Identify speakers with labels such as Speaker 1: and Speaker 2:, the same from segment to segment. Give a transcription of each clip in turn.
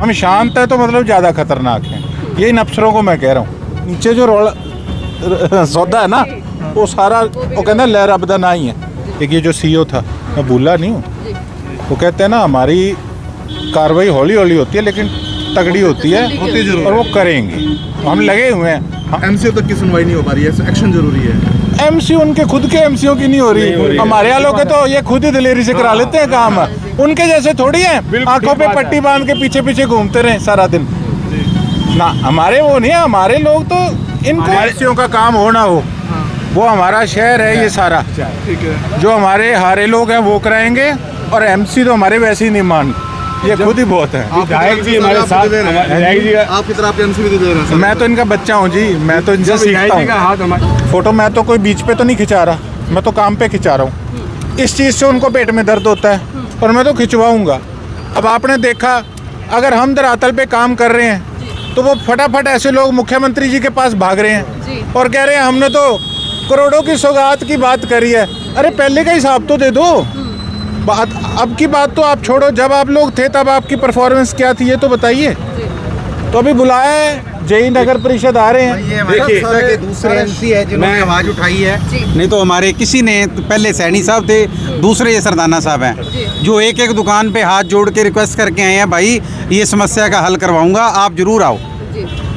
Speaker 1: हम शांत है तो मतलब ज़्यादा खतरनाक है। ये इन अफसरों को मैं कह रहा हूँ, नीचे जो रोड़ा सौदा है ना वो सारा वो कहना लहर अबदा ना ही है। एक ये जो सीईओ था, मैं भूला नहीं हूँ, वो कहते हैं ना हमारी कार्रवाई हौली हौली होती है लेकिन तगड़ी होती है और वो करेंगे। हम लगे हुए हैं।
Speaker 2: एमसीओ तक की सुनवाई नहीं हो पा रही है, एक्शन जरूरी है।
Speaker 1: एमसीओ उनके खुद के एमसीओ की नहीं हो रही, हमारे वालों के तो ये खुद ही दिलेरी से करा लेते हैं काम। उनके जैसे थोड़ी है आंखों पे पट्टी बांध के पीछे पीछे घूमते रहे सारा दिन ना। हमारे वो नहीं है, हमारे लोग तो इनको एमसीओ का काम हो ना हो, वो हमारा शहर है ये सारा।
Speaker 2: ठीक है,
Speaker 1: जो हमारे हारे लोग हैं वो कराएंगे और एमसी तो हमारे वैसे ही नहीं मान, ये खुद ही बहुत है।
Speaker 2: विधायक जी हमारे साथ, विधायक जी आपकी तरफ आपके एमसी भी दे रहे हैं।
Speaker 1: मैं तो इनका बच्चा हूँ जी, मैं तो इनसे सीखता हूँ। फोटो मैं तो कोई बीच पे तो नहीं खिंचा रहा, मैं तो काम पे खिंचा रहा हूँ। इस चीज़ से उनको पेट में दर्द होता है और मैं तो खिंचवाऊँगा। अब आपने देखा अगर हम धरातल पे काम कर रहे हैं तो वो फटाफट ऐसे लोग मुख्यमंत्री जी के पास भाग रहे हैं और कह रहे हैं हमने तो करोड़ों की सौगात की बात करी है। अरे पहले का हिसाब तो दे दो। बात अब की बात तो आप छोड़ो, जब आप लोग थे तब आपकी परफॉर्मेंस क्या थी ये तो बताइए। तो अभी बुलाया है, जेई नगर परिषद आ रहे हैं।
Speaker 3: देखिए दूसरे एमसी है जिन्होंने आवाज उठाई है, नहीं तो हमारे किसी ने पहले सैनी साहब थे, दूसरे ये सरदाना साहब हैं जो एक एक दुकान पे हाथ जोड़ के रिक्वेस्ट करके आए हैं, भाई ये समस्या का हल करवाऊंगा, आप जरूर आओ।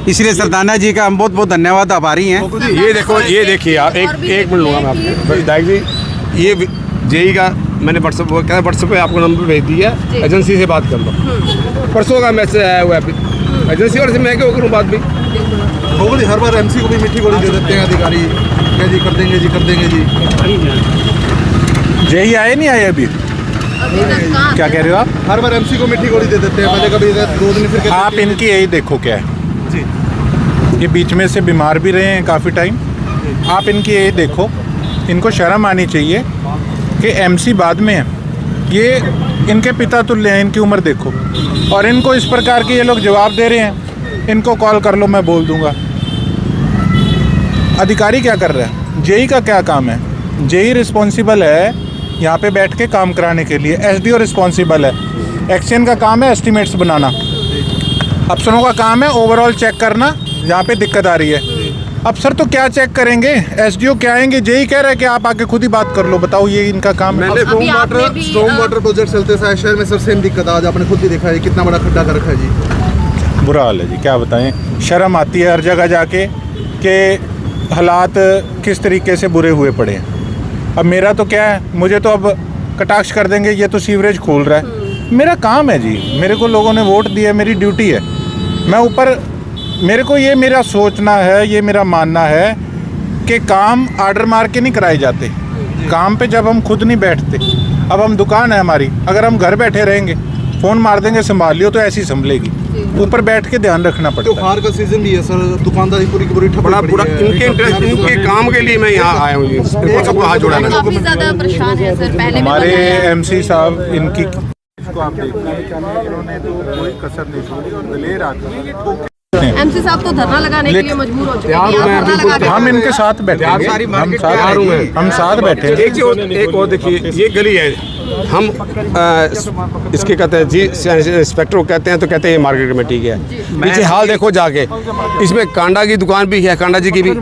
Speaker 3: इसलिए सरदाना जी का हम बहुत बहुत धन्यवाद आभारी हैं।
Speaker 4: ये देखो, ये देखिए आप, एक मिनट लूँगा मैं आपको विधायक जी। ये जेई का मैंने व्हाट्सएप पे आपको नंबर भेज दिया है, एजेंसी से बात कर लो। परसों का मैसेज आया हुआ है एजेंसी और से, मैं क्यों करूँ बात भी।
Speaker 2: गोली हर बार एमसी को भी मीठी गोली दे देते हैं अधिकारी, क्या जी कर देंगे जी, कर देंगे जी।
Speaker 1: जेई आए नहीं आए अभी? क्या कह रहे हो आप?
Speaker 2: हर बार एमसी को मीठी गोली दे देते हैं, पहले कभी 2 दिन फिर
Speaker 1: आप इनकी यही देखो क्या है
Speaker 2: जी।
Speaker 1: ये बीच में से बीमार भी रहे हैं काफ़ी टाइम। आप इनकी यही देखो, इनको शर्म आनी चाहिए कि एमसी बाद में है, ये इनके पिता तुल्य हैं, इनकी उम्र देखो और इनको इस प्रकार के ये लोग जवाब दे रहे हैं। इनको कॉल कर लो, मैं बोल दूंगा। अधिकारी क्या कर रहा है? जेई का क्या काम है? जेई रिस्पॉन्सिबल है यहाँ पे बैठ के काम कराने के लिए, एसडीओ रिस्पॉन्सिबल है, एक्शन का काम है एस्टिमेट्स बनाना, अफसरों का काम है ओवरऑल चेक करना जहाँ पे दिक्कत आ रही है। अफसर तो क्या चेक करेंगे, एसडीओ क्या आएंगे? जेई कह रहा है कि आप आके खुद ही बात कर लो, बताओ ये इनका काम है।
Speaker 2: स्ट्रॉन्ग वाटर प्रोजेक्ट चलते हैं शहर में, सर सेम दिक्कत आज आपने खुद ही देखा है, कितना बड़ा खड्डा कर रखा है जी।
Speaker 1: बुरा हाल है जी, क्या बताएं। शर्म आती है हर जगह जाके कि हालात किस तरीके से बुरे हुए पड़े हैं। अब मेरा तो क्या है, मुझे तो अब कटाक्ष कर देंगे, ये तो सीवरेज खोल रहा है। मेरा काम है जी, मेरे को लोगों ने वोट दिया, मेरी ड्यूटी है। मैं ऊपर, मेरे को ये मेरा सोचना है, ये मेरा मानना है कि काम आर्डर मार के नहीं कराए जाते। काम पे जब हम खुद नहीं बैठते, अब हम दुकान है हमारी, अगर हम घर बैठे रहेंगे फ़ोन मार देंगे संभाल लियो तो ऐसी संभलेगी। ऊपर बैठ के ध्यान रखना पड़ता है।
Speaker 2: त्योहार का सीजन भी है सर, दुकानदारी पूरी की पूरी ठप
Speaker 4: बड़ा पूरा इनके काम के लिए मैं यहाँ आया हूँ, इनको सबको हाथ जोड़ा।
Speaker 5: काफी ज्यादा परेशान है सर। पहले
Speaker 1: हमारे एमसी साहब इनकी इसको आप देखना है, इन्होंने तो कोई कसर नहीं छोड़ी और दिलेर आदमी।
Speaker 5: एमसी साहब तो धरना लगाने के लिए मजबूर हो चुके हैं।
Speaker 1: हम इनके साथ बैठे, हम साथ बैठे।
Speaker 4: एक और देखिए, ये गली है, हम इसके कहते हैं जी इंस्पेक्टर को कहते हैं तो कहते हैं ये मार्केट कमेटी की है। पीछे हाल देखो जाके, इसमें कांडा की दुकान भी है, कांडा जी की भी,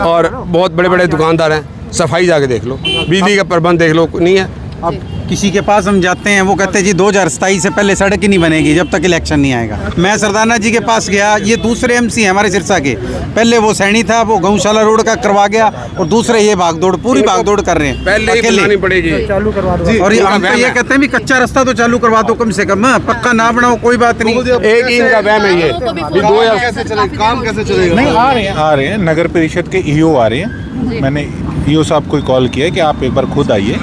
Speaker 4: और बहुत बड़े बड़े दुकानदार हैं। सफाई जाके देख लो, बिजली का प्रबंध देख लो, नहीं है।
Speaker 3: अब किसी के पास हम जाते हैं, वो कहते हैं जी 2027 से पहले सड़क ही नहीं बनेगी जब तक इलेक्शन नहीं आएगा। मैं सरदाना जी के पास गया, ये दूसरे एमसी हैं हमारे सिरसा के, पहले वो सैनी था, वो गौशाला रोड का करवा गया और दूसरे ये भागदौड़, पूरी भागदौड़ कर रहे हैं।
Speaker 4: पहले ही बनानी पड़ेगी,
Speaker 1: चालू करवा दो।
Speaker 3: और हम तो ये कहते हैं भी कच्चा रास्ता तो चालू करवा दो कम से कम, पक्का ना बनाओ कोई बात नहीं।
Speaker 4: एक ही इनका वहम है ये।
Speaker 2: काम कैसे चलेगा?
Speaker 1: नहीं, आ रहे हैं नगर परिषद के ईओ आ रहे हैं। मैंने ईओ साहब को कॉल किया कि आप एक बार खुद आइए,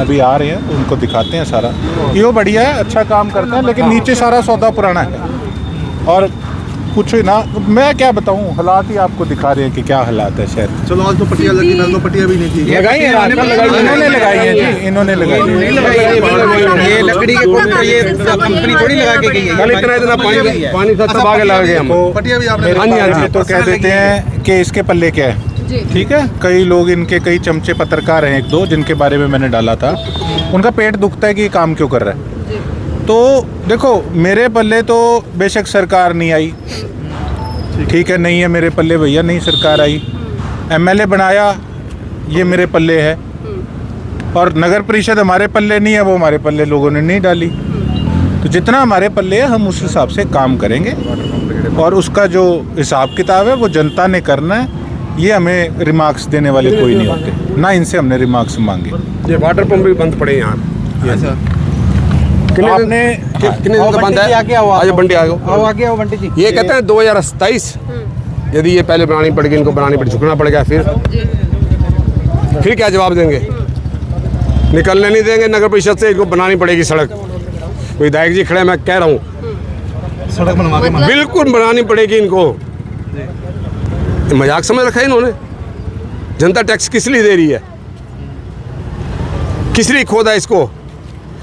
Speaker 1: अभी आ रहे हैं, उनको दिखाते हैं सारा। ईओ बढ़िया है, अच्छा काम करते हैं, लेकिन नीचे सारा सौदा पुराना है और कुछ ना, मैं क्या बताऊं, हालात ही आपको दिखा रहे हैं कि क्या हालात है शहर।
Speaker 2: चलो आज तो पट्टियाँ लगी, कल तो पट्टियाँ भी नहीं थी।
Speaker 1: लगाई है, इन्होंने लगाई है जी, इन्होंने लगाई है।
Speaker 3: ये लकड़ी के ये कंपनी थोड़ी लगा के गई है।
Speaker 4: कल इतना पानी सब आगे लगा गए हम।
Speaker 2: पट्टियाँ भी आपने
Speaker 1: मेरे तो कह देते हैं कि इसके पल्ले क्या है। ठीक है, कई लोग इनके, कई चमचे पत्रकार हैं 1-2 जिनके बारे में मैंने डाला था, उनका पेट दुखता है कि ये काम क्यों कर रहा है। तो देखो मेरे पल्ले तो बेशक सरकार नहीं आई, ठीक है, नहीं है मेरे पल्ले भैया, नहीं सरकार आई। एमएलए बनाया ये मेरे पल्ले है, और नगर परिषद हमारे पल्ले नहीं है, वो हमारे पल्ले लोगों ने नहीं डाली। तो जितना हमारे पल्ले है हम उस हिसाब से काम करेंगे, और उसका जो हिसाब किताब है वो जनता ने करना है। ये हमें रिमार्क्स देने वाले कोई नहीं होते, ना इनसे हमने रिमार्क्स मांगे।
Speaker 4: ये वाटर पंप भी बंद पड़े यहाँ।
Speaker 1: आपने
Speaker 4: कितने दिन बंद है? आज बंटी आ गए। ये कहते हैं 2027 यदि ये पहले बनानी पड़ेगी, इनको बनानी पड़ेगी, झुकना पड़ेगा, फिर क्या जवाब देंगे? निकलने नहीं देंगे नगर परिषद से, इनको बनानी पड़ेगी सड़क। विधायक जी खड़े, मैं कह रहा हूँ
Speaker 2: सड़क बनवा के
Speaker 4: बिल्कुल बनानी पड़ेगी इनको। मजाक समझ रखा है इन्होंने। जनता टैक्स किस लिए दे रही है? किस लिए खोदा इसको?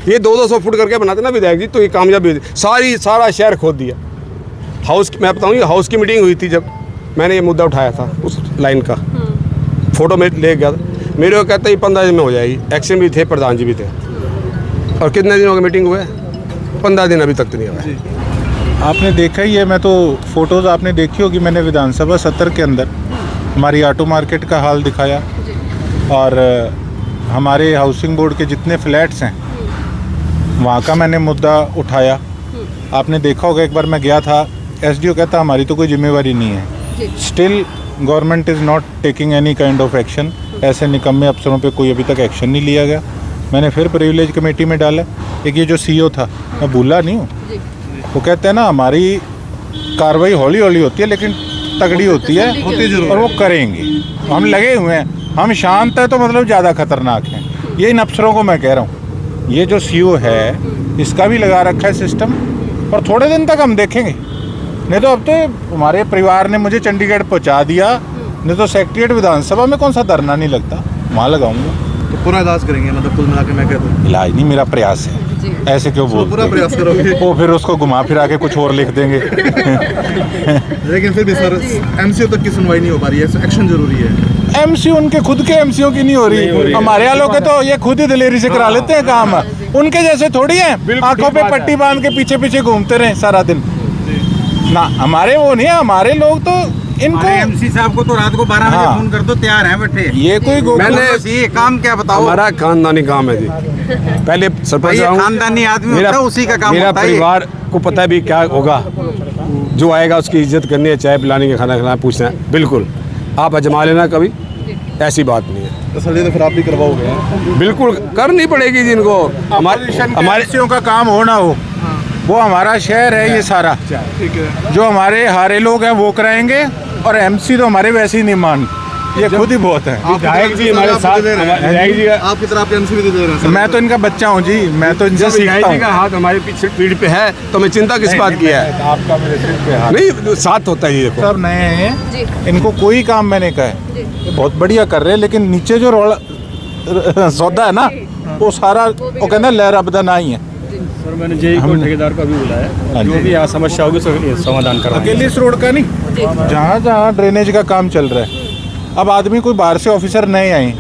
Speaker 4: ये 200 फुट करके बनाते ना विधायक जी, तो ये कामयाबी हुई। सारा शहर खोद दिया। हाउस, मैं बताऊँ, ये हाउस की मीटिंग हुई थी जब मैंने ये मुद्दा उठाया था, उस लाइन का फोटो में ले गया। मेरे को कहता है 15 दिन में हो जाएगी। एक्शन भी थे, प्रधान जी भी थे, और कितने दिनों की मीटिंग हुए? 15 दिन अभी तक तो नहीं हुआ।
Speaker 1: आपने देखा ही है, मैं तो फोटोज़ आपने देखी होगी, मैंने विधानसभा सत्र के अंदर हमारी ऑटो मार्केट का हाल दिखाया, और हमारे हाउसिंग बोर्ड के जितने फ्लैट्स हैं वहाँ का मैंने मुद्दा उठाया। आपने देखा होगा, एक बार मैं गया था, एसडीओ कहता हमारी तो कोई जिम्मेवारी नहीं है। Still government is not taking any kind of action. ऐसे निकम्मे अफसरों पे कोई अभी तक एक्शन नहीं लिया गया। मैंने फिर प्रिविलेज कमेटी में डाला। एक ये जो सीईओ था, मैं भूला नहीं हूँ, वो कहते हैं ना हमारी कार्रवाई हौली हौली होती है लेकिन तगड़ी होती है, और वो करेंगे। हम लगे हुए हैं, हम शांत है तो मतलब ज़्यादा खतरनाक हैं। ये इन अफसरों को मैं कह रहा हूँ, ये जो सीईओ है इसका भी लगा रखा है सिस्टम, और थोड़े दिन तक हम देखेंगे। नहीं तो अब तो हमारे परिवार ने मुझे चंडीगढ़ पहुंचा दिया, नहीं तो सेक्रेटरीट विधानसभा में कौन सा धरना नहीं लगता, वहाँ लगाऊंगा।
Speaker 2: तो पूरा इलाज करेंगे, मतलब कुल मिला के मैं कहता हूँ
Speaker 1: इलाज नहीं, मेरा प्रयास है। ऐसे क्यों बोलते?
Speaker 2: पूरा प्रयास करोगे।
Speaker 1: वो फिर उसको घुमा फिरा के कुछ और लिख देंगे।
Speaker 2: लेकिन फिर भी सर एमसीओ तक की सुनवाई नहीं हो पा रही है, एक्शन जरूरी है।
Speaker 1: एमसी उनके खुद के एमसीओ की नहीं हो रही, हमारे वालों के तो ये खुद ही दिलेरी से करा लेते हैं काम। उनके जैसे थोड़ी है आंखों पे पट्टी बांध के पीछे पीछे घूमते रहे सारा दिन ना। हमारे वो नहीं है, हमारे लोग तो इनको
Speaker 3: एमसी साहब को तो रात को 12 बजे फोन कर दो, तैयार हैं बैठे।
Speaker 1: ये कोई
Speaker 4: मैंने
Speaker 3: ये काम क्या बताओ?
Speaker 4: हमारा खानदानी काम है जी। पहले सरपंच
Speaker 3: ये खानदानी आदमी होता है, उसी का काम
Speaker 4: मेरा
Speaker 3: होता है।
Speaker 4: परिवार को पता है भी क्या होगा। जो आएगा उसकी इज्जत करनी है, चाय पिलाने के, खाना खिलाना, पूछना है। बिल्कुल आप आजमा लेना, कभी ऐसी बात नहीं है।
Speaker 2: तो सर ये तो फिर आप भी करवाओगे?
Speaker 4: बिल्कुल करनी पड़ेगी जिनको
Speaker 1: हमारे का काम हो ना हो, वो हमारा शहर है ये सारा।
Speaker 2: ठीक है,
Speaker 1: जो हमारे हारे लोग हैं वो कराएंगे, और एमसी तो हमारे वैसे ही नहीं मान, ये खुद ही बहुत है।
Speaker 4: विधायक जी हमारे साथ, विधायक जी
Speaker 2: आपकी तरह आप एमसी भी दे रहे हैं।
Speaker 1: मैं तो इनका बच्चा हूँ जी, मैं तो इनसे सीखता हूँ।
Speaker 4: का हाथ हमारे पीछे पीठ पे है, तो मैं चिंता किस बात की है?
Speaker 1: आपका मेरे सिर पे हाथ
Speaker 4: नहीं, साथ होता है ये। देखो
Speaker 1: सब नए हैं, इनको कोई काम मैंने कहा है, ये बहुत बढ़िया कर रहे हैं, लेकिन नीचे जो रोड़ा सौदा है ना, वो सारा वो कहना लहर अबदा ना ही है।
Speaker 6: सर मैंने जेई को ठेकेदार को भी बुलाया, जो भी यहाँ समस्या होगी उसका समाधान करवाएंगे।
Speaker 1: अकेले इस रोड का नहीं, जहाँ जहाँ ड्रेनेज का काम चल रहा है। अब आदमी कोई बाहर से ऑफिसर नए आए,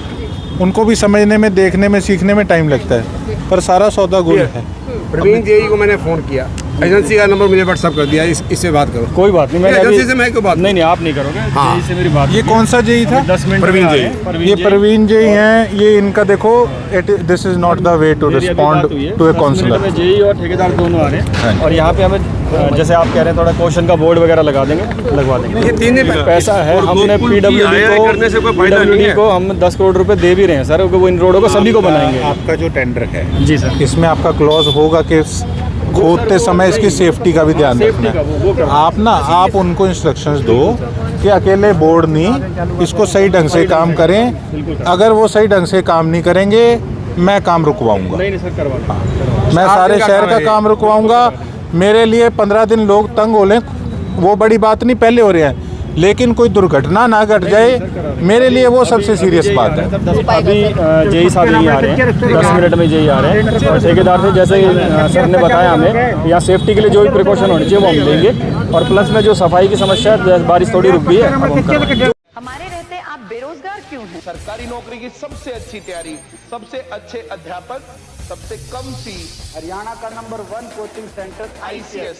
Speaker 1: उनको भी समझने में, देखने में, सीखने में टाइम लगता है, पर सारा सौदा गुल है।
Speaker 4: प्रवीण जी को मैंने फोन किया, एजेंसी का नंबर मुझे व्हाट्सअप कर दिया, इससे बात करो।
Speaker 6: कोई बात नहीं, मैंने
Speaker 4: एजेंसी से मैं क्यों बात?
Speaker 6: नहीं आप नहीं करोगे।
Speaker 4: हाँ।
Speaker 6: जेई से मेरी बात
Speaker 1: ये कौन सा जेई था?
Speaker 6: 10 मिनट
Speaker 4: प्रवीण
Speaker 6: में आ
Speaker 4: जी।
Speaker 6: रहे हैं।
Speaker 1: ये प्रवीण जी हैं। ये इनका देखो, this is not the way to respond to a counsellor.
Speaker 6: JE और ठेकेदार दोनों आ रहे हैं, और यहाँ पे हमें जैसे आप कह रहे हैं थोड़ा क्वेश्चन का बोर्ड वगैरह लगा देंगे, लगवा देंगे।
Speaker 4: ये तीन दिन
Speaker 6: पैसा है, हमने पीडब्ल्यूडी को हम 10 करोड़ रुपए दे भी रहे हैं सर, वो इन रोडों को सभी को बनाएंगे।
Speaker 1: आपका जो टेंडर है
Speaker 6: जी सर,
Speaker 1: इसमें आपका क्लॉज होगा कि खोदते समय इसकी सेफ्टी का भी ध्यान रखना है। आप ना, आप उनको इंस्ट्रक्शंस दो कि अकेले बोर्ड नहीं, इसको सही ढंग से काम करें। अगर वो सही ढंग से काम नहीं करेंगे, मैं काम रुकवाऊंगा।
Speaker 6: नहीं सर, करवा
Speaker 1: मैं सारे शहर का काम रुकवाऊंगा। मेरे लिए 15 दिन लोग तंग हो लें, वो बड़ी बात नहीं, पहले हो रहे हैं, लेकिन कोई दुर्घटना ना घट जाए, मेरे लिए वो सबसे सीरियस बात है।
Speaker 6: अभी जेई साहब यहीं आ रहे हैं, 10 मिनट में जेई आ रहे हैं, और ठेकेदार से जैसे सर ने बताया हमें, यहाँ सेफ्टी के लिए जो भी प्रिकॉशन होनी चाहिए वो हम लेंगे, और प्लस में जो सफाई की समस्या है, बारिश थोड़ी रुक गई है, अब हम करवाएंगे।
Speaker 7: हमारे रहते आप बेरोजगार क्यों हैं?
Speaker 8: सरकारी नौकरी की सबसे अच्छी तैयारी, सबसे अच्छे अध्यापक
Speaker 7: सबसे कम फीस,
Speaker 3: हरियाणा का नंबर 1 कोचिंग सेंटर
Speaker 7: ICS